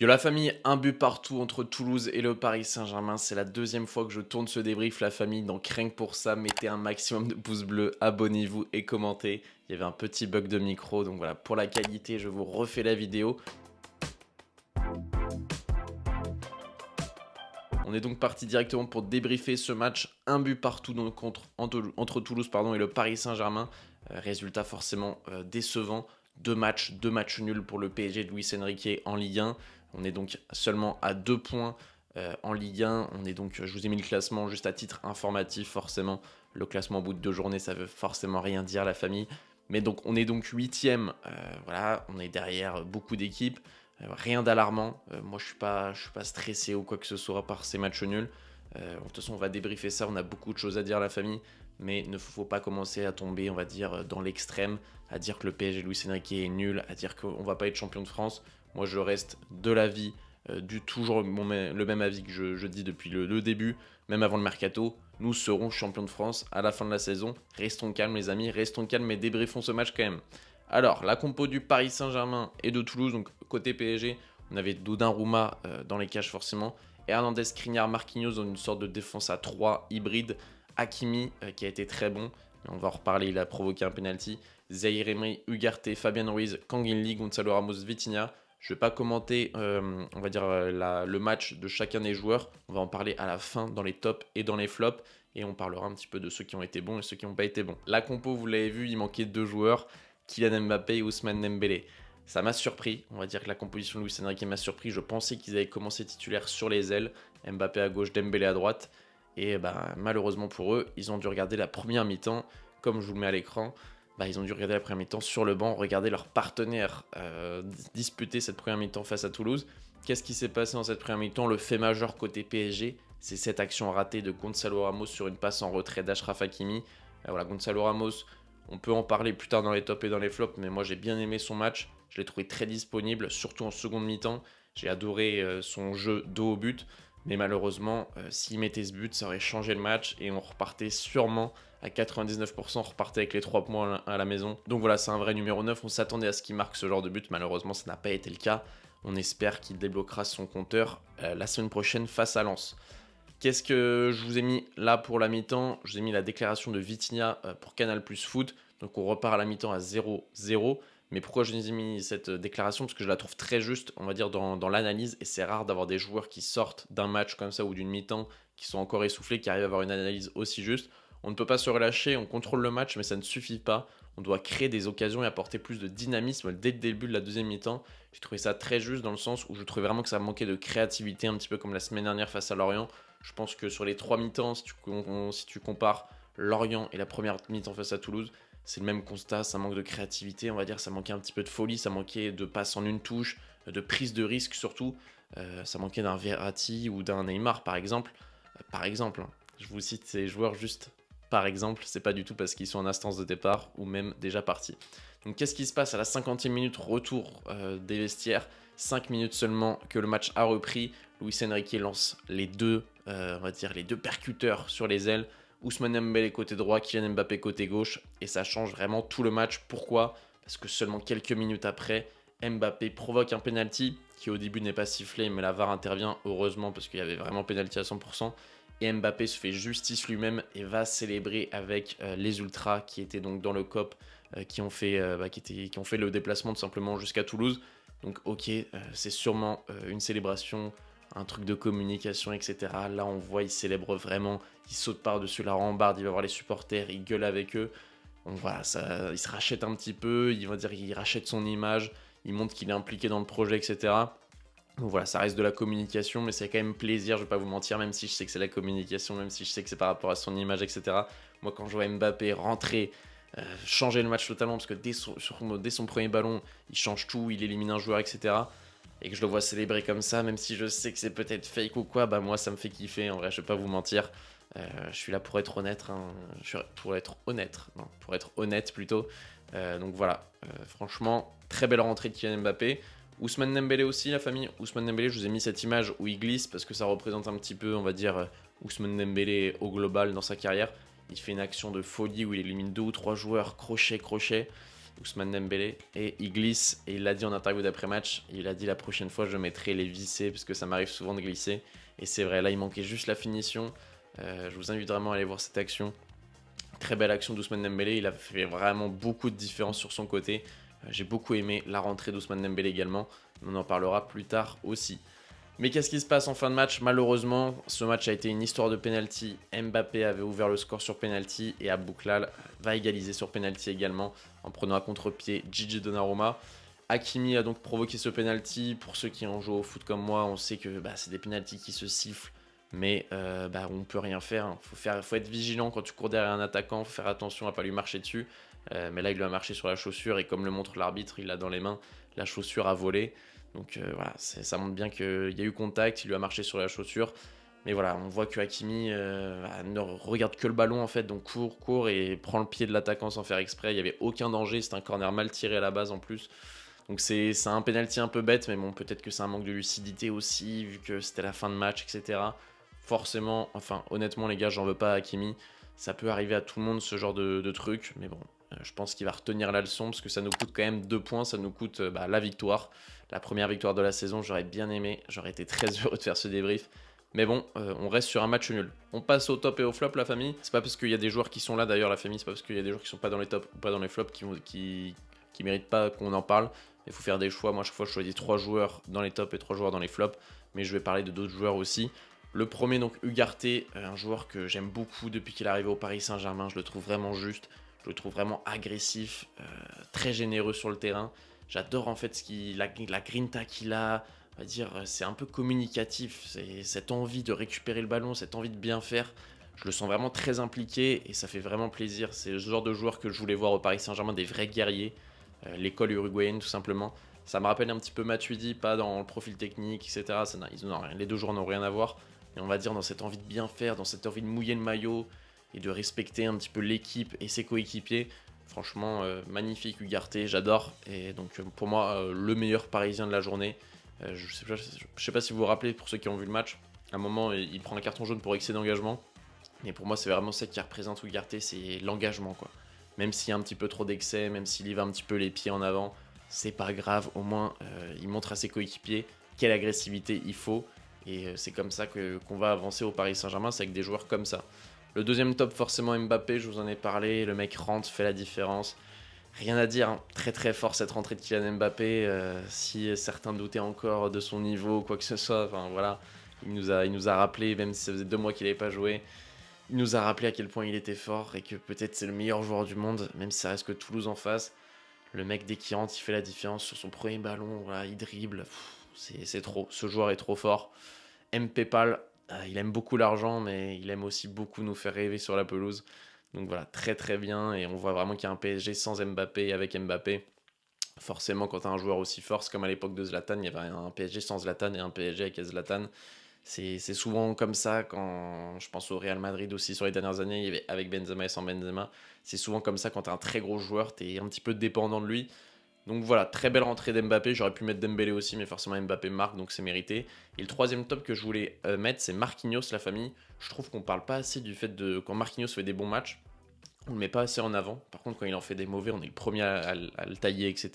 Yo la famille, un but partout entre Toulouse et le Paris Saint-Germain. C'est la deuxième fois que je tourne ce débrief, la famille. Donc rien que pour ça, mettez un maximum de pouces bleus, abonnez-vous et commentez. Il y avait un petit bug de micro, donc voilà, pour la qualité, je vous refais la vidéo. On est donc parti directement pour débriefer ce match. Un but partout donc entre Toulouse et le Paris Saint-Germain. Résultat forcément décevant. Deux matchs nuls pour le PSG de Luis Enrique en Ligue 1. On est donc seulement à 2 points en Ligue 1. On est donc, je vous ai mis le classement juste à titre informatif, forcément. Le classement au bout de 2 journées, ça veut forcément rien dire, la famille. Mais donc, on est donc 8e. Voilà, on est derrière beaucoup d'équipes. Rien d'alarmant. Moi, je suis pas stressé ou quoi que ce soit par ces matchs nuls. De toute façon, on va débriefer ça. On a beaucoup de choses à dire, la famille. Mais il ne faut pas commencer à tomber, on va dire, dans l'extrême, à dire que le PSG de Luis Enrique est nul, à dire qu'on ne va pas être champion de France. Moi, je reste de l'avis, toujours le même avis que je dis depuis le début, même avant le mercato. Nous serons champions de France à la fin de la saison. Restons calmes, les amis, restons calmes et débriefons ce match quand même. Alors, la compo du Paris Saint-Germain et de Toulouse, donc côté PSG, on avait Donnarumma dans les cages forcément, et Hernandez, Skriniar, Marquinhos dans une sorte de défense à 3 hybride. Hakimi qui a été très bon, on va en reparler, il a provoqué un penalty. Zaïre Emery, Ugarte, Fabien Ruiz, Kangin Gonzalo Ramos, Vitinha. Je ne vais pas commenter, on va dire, le match de chacun des joueurs. On va en parler à la fin dans les tops et dans les flops. Et on parlera un petit peu de ceux qui ont été bons et ceux qui n'ont pas été bons. La compo, vous l'avez vu, il manquait 2 joueurs, Kylian Mbappé et Ousmane Dembélé. Ça m'a surpris, on va dire que la composition de Luis Enrique m'a surpris. Je pensais qu'ils avaient commencé titulaires sur les ailes, Mbappé à gauche, Dembélé à droite. Et bah, malheureusement pour eux, ils ont dû regarder la première mi-temps, comme je vous le mets à l'écran. Ils ont dû regarder la première mi-temps sur le banc, regarder leur partenaire disputer cette première mi-temps face à Toulouse. Qu'est-ce qui s'est passé dans cette première mi-temps? Le fait majeur côté PSG, c'est cette action ratée de Gonzalo Ramos sur une passe en retrait d'Achraf Hakimi. Voilà, Gonzalo Ramos, on peut en parler plus tard dans les tops et dans les flops, mais moi j'ai bien aimé son match. Je l'ai trouvé très disponible, surtout en seconde mi-temps. J'ai adoré son jeu dos au but. Mais malheureusement, s'il mettait ce but, ça aurait changé le match et on repartait sûrement à 99%, on repartait avec les 3 points à la maison. Donc voilà, c'est un vrai numéro 9. On s'attendait à ce qu'il marque ce genre de but. Malheureusement, ça n'a pas été le cas. On espère qu'il débloquera son compteur la semaine prochaine face à Lens. Qu'est-ce que je vous ai mis là pour la mi-temps? Je vous ai mis la déclaration de Vitinha pour Canal Plus Foot. Donc on repart à la mi-temps à 0-0. Mais pourquoi je vous ai mis cette déclaration? Parce que je la trouve très juste, on va dire, dans l'analyse. Et c'est rare d'avoir des joueurs qui sortent d'un match comme ça ou d'une mi-temps, qui sont encore essoufflés, qui arrivent à avoir une analyse aussi juste. On ne peut pas se relâcher, on contrôle le match, mais ça ne suffit pas. On doit créer des occasions et apporter plus de dynamisme dès le début de la deuxième mi-temps. J'ai trouvé ça très juste dans le sens où je trouvais vraiment que ça manquait de créativité, un petit peu comme la semaine dernière face à Lorient. Je pense que sur les 3 mi-temps, si tu compares Lorient et la première mi-temps face à Toulouse, c'est le même constat, ça manque de créativité, on va dire, ça manquait un petit peu de folie, ça manquait de passes en une touche, de prise de risque surtout. Ça manquait d'un Verratti ou d'un Neymar par exemple. Par exemple, hein, je vous cite ces joueurs juste par exemple, c'est pas du tout parce qu'ils sont en instance de départ ou même déjà partis. Donc qu'est-ce qui se passe à la 50e minute, retour des vestiaires, 5 minutes seulement que le match a repris. Luis Enrique lance on va dire les deux percuteurs sur les ailes. Ousmane Dembélé côté droit, Kylian Mbappé côté gauche, et ça change vraiment tout le match. Pourquoi? Parce que seulement quelques minutes après, Mbappé provoque un penalty qui au début n'est pas sifflé, mais la VAR intervient heureusement parce qu'il y avait vraiment penalty à 100%. Et Mbappé se fait justice lui-même et va célébrer avec les Ultras qui étaient donc dans le COP, qui ont fait le déplacement tout simplement jusqu'à Toulouse. Donc ok, c'est sûrement une célébration, un truc de communication, etc. Là, on voit, il célèbre vraiment, il saute par-dessus la rambarde, il va voir les supporters, il gueule avec eux. Donc voilà, ça, il se rachète un petit peu, il va dire qu'il rachète son image, il montre qu'il est impliqué dans le projet, etc. Donc voilà, ça reste de la communication, mais c'est quand même plaisir, je vais pas vous mentir, même si je sais que c'est la communication, même si je sais que c'est par rapport à son image, etc. Moi, quand je vois Mbappé rentrer, changer le match totalement, parce que dès son premier ballon, il change tout, il élimine un joueur, etc. Et que je le vois célébrer comme ça, même si je sais que c'est peut-être fake ou quoi, bah moi ça me fait kiffer, en vrai, je vais pas vous mentir. Je suis là pour être honnête, hein. Pour être honnête plutôt. Donc voilà, franchement, très belle rentrée de Kylian Mbappé. Ousmane Dembélé aussi, la famille. Ousmane Dembélé, je vous ai mis cette image où il glisse parce que ça représente un petit peu, on va dire, Ousmane Dembélé au global dans sa carrière. Il fait une action de folie où il élimine 2 ou 3 joueurs, crochet. Ousmane Dembélé, et il glisse, et il l'a dit en interview d'après-match, il a dit la prochaine fois je mettrai les vissés, parce que ça m'arrive souvent de glisser, et c'est vrai, là il manquait juste la finition. Je vous invite vraiment à aller voir cette action. Très belle action d'Ousmane Dembélé, il a fait vraiment beaucoup de différence sur son côté. J'ai beaucoup aimé la rentrée d'Ousmane Dembélé également, on en parlera plus tard aussi. Mais qu'est-ce qui se passe en fin de match? Malheureusement, ce match a été une histoire de penalty. Mbappé avait ouvert le score sur penalty et Abouklal va égaliser sur penalty également en prenant à contre-pied Gigi Donnarumma. Hakimi a donc provoqué ce penalty. Pour ceux qui ont joué au foot comme moi, on sait que c'est des penaltys qui se sifflent, mais on ne peut rien faire. Faut être vigilant quand tu cours derrière un attaquant, faut faire attention à ne pas lui marcher dessus. Mais là, il lui a marché sur la chaussure et comme le montre l'arbitre, il l'a dans les mains, la chaussure a volé. Donc voilà, ça montre bien qu'il y a eu contact, il lui a marché sur la chaussure. Mais voilà, on voit que Hakimi ne regarde que le ballon en fait, donc court et prend le pied de l'attaquant sans faire exprès. Il n'y avait aucun danger, c'est un corner mal tiré à la base en plus. Donc c'est un penalty un peu bête, mais bon, peut-être que c'est un manque de lucidité aussi, vu que c'était la fin de match, etc. Forcément, enfin honnêtement les gars, j'en veux pas à Hakimi. Ça peut arriver à tout le monde ce genre de truc, mais bon, je pense qu'il va retenir la leçon, parce que ça nous coûte quand même 2 points, ça nous coûte la victoire. La première victoire de la saison, j'aurais bien aimé, j'aurais été très heureux de faire ce débrief. Mais bon, on reste sur un match nul. On passe au top et au flop, la famille. C'est pas parce qu'il y a des joueurs qui sont là, d'ailleurs, la famille, c'est pas parce qu'il y a des joueurs qui sont pas dans les tops ou pas dans les flops qui méritent pas qu'on en parle. Il faut faire des choix. Moi, à chaque fois, je choisis 3 joueurs dans les tops et 3 joueurs dans les flops. Mais je vais parler de d'autres joueurs aussi. Le premier, donc, Ugarte, un joueur que j'aime beaucoup depuis qu'il est arrivé au Paris Saint-Germain. Je le trouve vraiment juste, je le trouve vraiment agressif, très généreux sur le terrain. J'adore en fait la grinta qu'il a, on va dire, c'est un peu communicatif, c'est cette envie de récupérer le ballon, cette envie de bien faire. Je le sens vraiment très impliqué et ça fait vraiment plaisir. C'est le genre de joueur que je voulais voir au Paris Saint-Germain, des vrais guerriers, l'école uruguayenne tout simplement. Ça me rappelle un petit peu Matuidi, pas dans le profil technique, etc. Les deux joueurs n'ont rien à voir. Mais on va dire dans cette envie de bien faire, dans cette envie de mouiller le maillot et de respecter un petit peu l'équipe et ses coéquipiers. Franchement, magnifique Ugarte, j'adore. Et donc pour moi, le meilleur Parisien de la journée. Je sais pas si vous vous rappelez, pour ceux qui ont vu le match, à un moment, il prend un carton jaune pour excès d'engagement. Mais pour moi, c'est vraiment ça qui représente Ugarte, c'est l'engagement, quoi. Même s'il y a un petit peu trop d'excès, même s'il y va un petit peu les pieds en avant, c'est pas grave. Au moins, il montre à ses coéquipiers quelle agressivité il faut. Et c'est comme ça qu'on va avancer au Paris Saint-Germain, c'est avec des joueurs comme ça. Le deuxième top, forcément Mbappé, je vous en ai parlé. Le mec rentre, fait la différence. Rien à dire, hein. Très très fort cette rentrée de Kylian Mbappé. Si certains doutaient encore de son niveau ou quoi que ce soit, enfin voilà, il nous a rappelé, même si ça faisait 2 mois qu'il n'avait pas joué, il nous a rappelé à quel point il était fort et que peut-être c'est le meilleur joueur du monde, même si ça reste que Toulouse en face. Le mec, dès qu'il rentre, il fait la différence sur son premier ballon, voilà, il dribble. C'est trop, ce joueur est trop fort. Mpépal, il aime beaucoup l'argent, mais il aime aussi beaucoup nous faire rêver sur la pelouse. Donc voilà, très très bien. Et on voit vraiment qu'il y a un PSG sans Mbappé et avec Mbappé. Forcément, quand tu as un joueur aussi fort, c'est comme à l'époque de Zlatan, il y avait un PSG sans Zlatan et un PSG avec Zlatan. C'est souvent comme ça quand je pense au Real Madrid aussi sur les dernières années, il y avait avec Benzema et sans Benzema. C'est souvent comme ça quand tu as un très gros joueur, tu es un petit peu dépendant de lui. Donc voilà, très belle rentrée d'Mbappé. J'aurais pu mettre Dembélé aussi, mais forcément Mbappé marque, donc c'est mérité. Et le troisième top que je voulais mettre, c'est Marquinhos, la famille. Je trouve qu'on parle pas assez du fait de quand Marquinhos fait des bons matchs, on le met pas assez en avant. Par contre, quand il en fait des mauvais, on est le premier à le tailler, etc.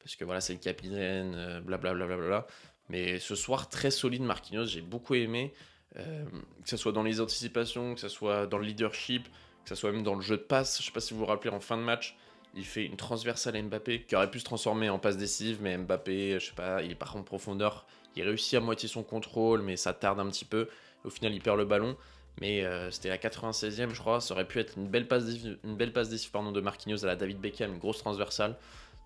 Parce que voilà, c'est le capitaine, blablabla. Mais ce soir, très solide Marquinhos, j'ai beaucoup aimé. Que ce soit dans les anticipations, que ce soit dans le leadership, que ce soit même dans le jeu de passe. Je sais pas si vous vous rappelez, en fin de match, il fait une transversale à Mbappé qui aurait pu se transformer en passe décisive, mais Mbappé, je sais pas, il part en profondeur. Il réussit à moitié son contrôle, mais ça tarde un petit peu. Au final, il perd le ballon. Mais c'était la 96e, je crois. Ça aurait pu être une belle passe décisive de Marquinhos à la David Beckham, une grosse transversale.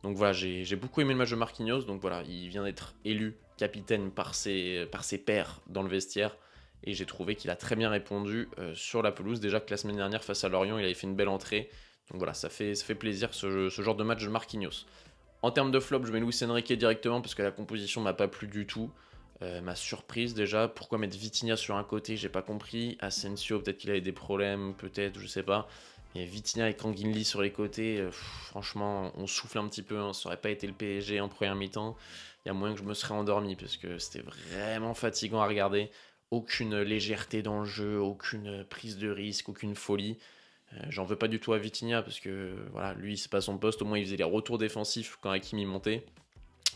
Donc voilà, j'ai beaucoup aimé le match de Marquinhos. Donc voilà, il vient d'être élu capitaine par ses pairs dans le vestiaire. Et j'ai trouvé qu'il a très bien répondu sur la pelouse. Déjà que la semaine dernière, face à Lorient, il avait fait une belle entrée. Donc voilà, ça fait plaisir ce genre de match de Marquinhos. En termes de flop, je mets Luis Enrique directement parce que la composition m'a pas plu du tout. M'a surprise déjà. Pourquoi mettre Vitinha sur un côté, j'ai pas compris. Asensio, peut-être qu'il avait des problèmes, peut-être, je sais pas. Mais Vitinha et Kanginli sur les côtés, franchement, on souffle un petit peu. Hein. Ça aurait pas été le PSG en première mi-temps. Il y a moyen que je me serais endormi parce que c'était vraiment fatigant à regarder. Aucune légèreté dans le jeu, aucune prise de risque, aucune folie. J'en veux pas du tout à Vitinha parce que voilà, lui c'est pas son poste, au moins il faisait les retours défensifs quand Hakimi montait.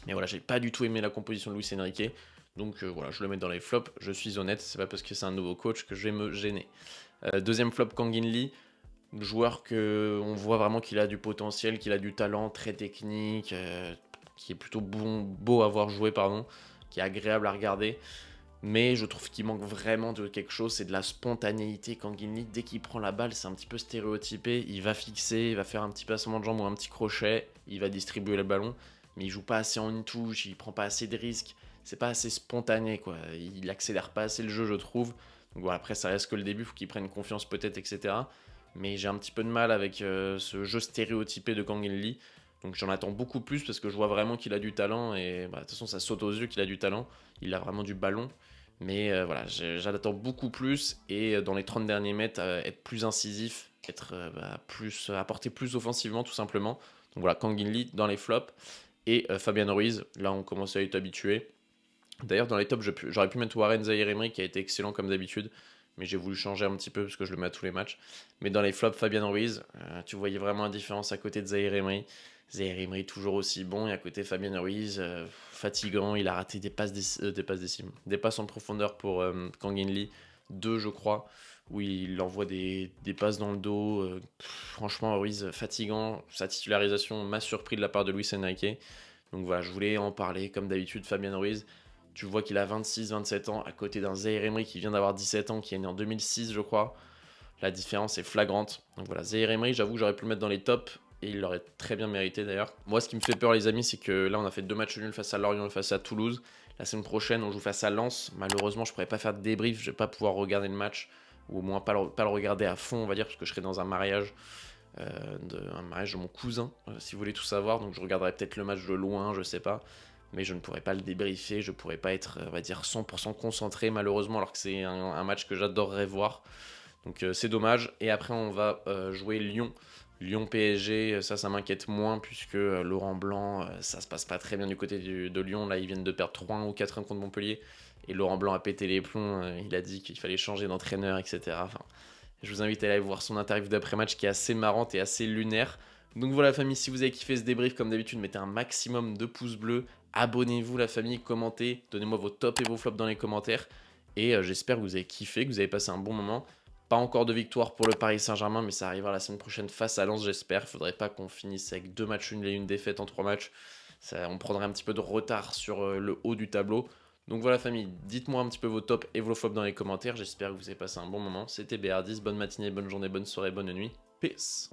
Mais voilà, j'ai pas du tout aimé la composition de Luis Enrique. Donc voilà, je le mets dans les flops, je suis honnête, c'est pas parce que c'est un nouveau coach que je vais me gêner. Deuxième flop, Kang In Lee, joueur que on voit vraiment qu'il a du potentiel, qu'il a du talent, très technique, qui est plutôt beau à voir jouer, pardon, qui est agréable à regarder. Mais je trouve qu'il manque vraiment de quelque chose, c'est de la spontanéité. Kang In Lee, dès qu'il prend la balle, c'est un petit peu stéréotypé. Il va fixer, il va faire un petit passement de jambe ou un petit crochet, il va distribuer le ballon, mais il joue pas assez en une touche, il prend pas assez de risques, c'est pas assez spontané, quoi. Il accélère pas assez le jeu, je trouve. Donc voilà, après, ça reste que le début, faut qu'il prenne confiance peut-être, etc. Mais j'ai un petit peu de mal avec ce jeu stéréotypé de Kang In Lee. Donc j'en attends beaucoup plus parce que je vois vraiment qu'il a du talent et bah, de toute façon ça saute aux yeux qu'il a du talent. Il a vraiment du ballon. Mais voilà, j'en attends beaucoup plus et dans les 30 derniers mètres, être plus incisif, être apporter plus offensivement tout simplement. Donc voilà, Kang In Lee dans les flops et Fabian Ruiz, là on commence à être habitué. D'ailleurs dans les tops, j'aurais pu mettre Warren Zaïre-Emery qui a été excellent comme d'habitude, mais j'ai voulu changer un petit peu parce que je le mets à tous les matchs. Mais dans les flops, Fabian Ruiz, tu voyais vraiment la différence à côté de Zaïre-Emery. Zaïre-Emery toujours aussi bon et à côté Fabian Ruiz fatigant, il a raté des passes en profondeur pour Kang In Lee, deux je crois, où il envoie des passes dans le dos. Franchement Ruiz fatigant, sa titularisation m'a surpris de la part de Luis Enrique. Donc voilà, je voulais en parler comme d'habitude. Fabian Ruiz, tu vois qu'il a 26-27 ans à côté d'un Zaïre-Emery qui vient d'avoir 17 ans, qui est né en 2006 je crois. La différence est flagrante. Donc voilà, Zaïre-Emery, j'avoue que j'aurais pu le mettre dans les tops et il l'aurait très bien mérité d'ailleurs. Moi, ce qui me fait peur, les amis, c'est que là, on a fait 2 matchs nuls face à Lorient et face à Toulouse. La semaine prochaine, on joue face à Lens. Malheureusement, je ne pourrais pas faire de débrief, je ne vais pas pouvoir regarder le match, ou au moins pas le regarder à fond, on va dire, parce que je serai dans un mariage, de mon cousin, si vous voulez tout savoir. Donc je regarderai peut-être le match de loin, je sais pas. Mais je ne pourrais pas le débriefer, je ne pourrais pas être, on va dire, 100% concentré, malheureusement, alors que c'est un match que j'adorerais voir. Donc c'est dommage. Et après, on va jouer Lyon. Lyon PSG, ça m'inquiète moins puisque Laurent Blanc, ça se passe pas très bien du côté de Lyon. Là, ils viennent de perdre 3-1 ou 4-1 contre Montpellier. Et Laurent Blanc a pété les plombs. Il a dit qu'il fallait changer d'entraîneur, etc. Enfin, je vous invite à aller voir son interview d'après-match qui est assez marrante et assez lunaire. Donc voilà, famille, si vous avez kiffé ce débrief, comme d'habitude, mettez un maximum de pouces bleus. Abonnez-vous, la famille, commentez. Donnez-moi vos tops et vos flops dans les commentaires. Et j'espère que vous avez kiffé, que vous avez passé un bon moment. Pas encore de victoire pour le Paris Saint-Germain, mais ça arrivera la semaine prochaine face à Lens, j'espère. Il faudrait pas qu'on finisse avec 2 matchs nuls et une défaite en 3 matchs. On prendrait un petit peu de retard sur le haut du tableau. Donc voilà, famille, dites-moi un petit peu vos tops et vos flops dans les commentaires. J'espère que vous avez passé un bon moment. C'était BR10, bonne matinée, bonne journée, bonne soirée, bonne nuit. Peace.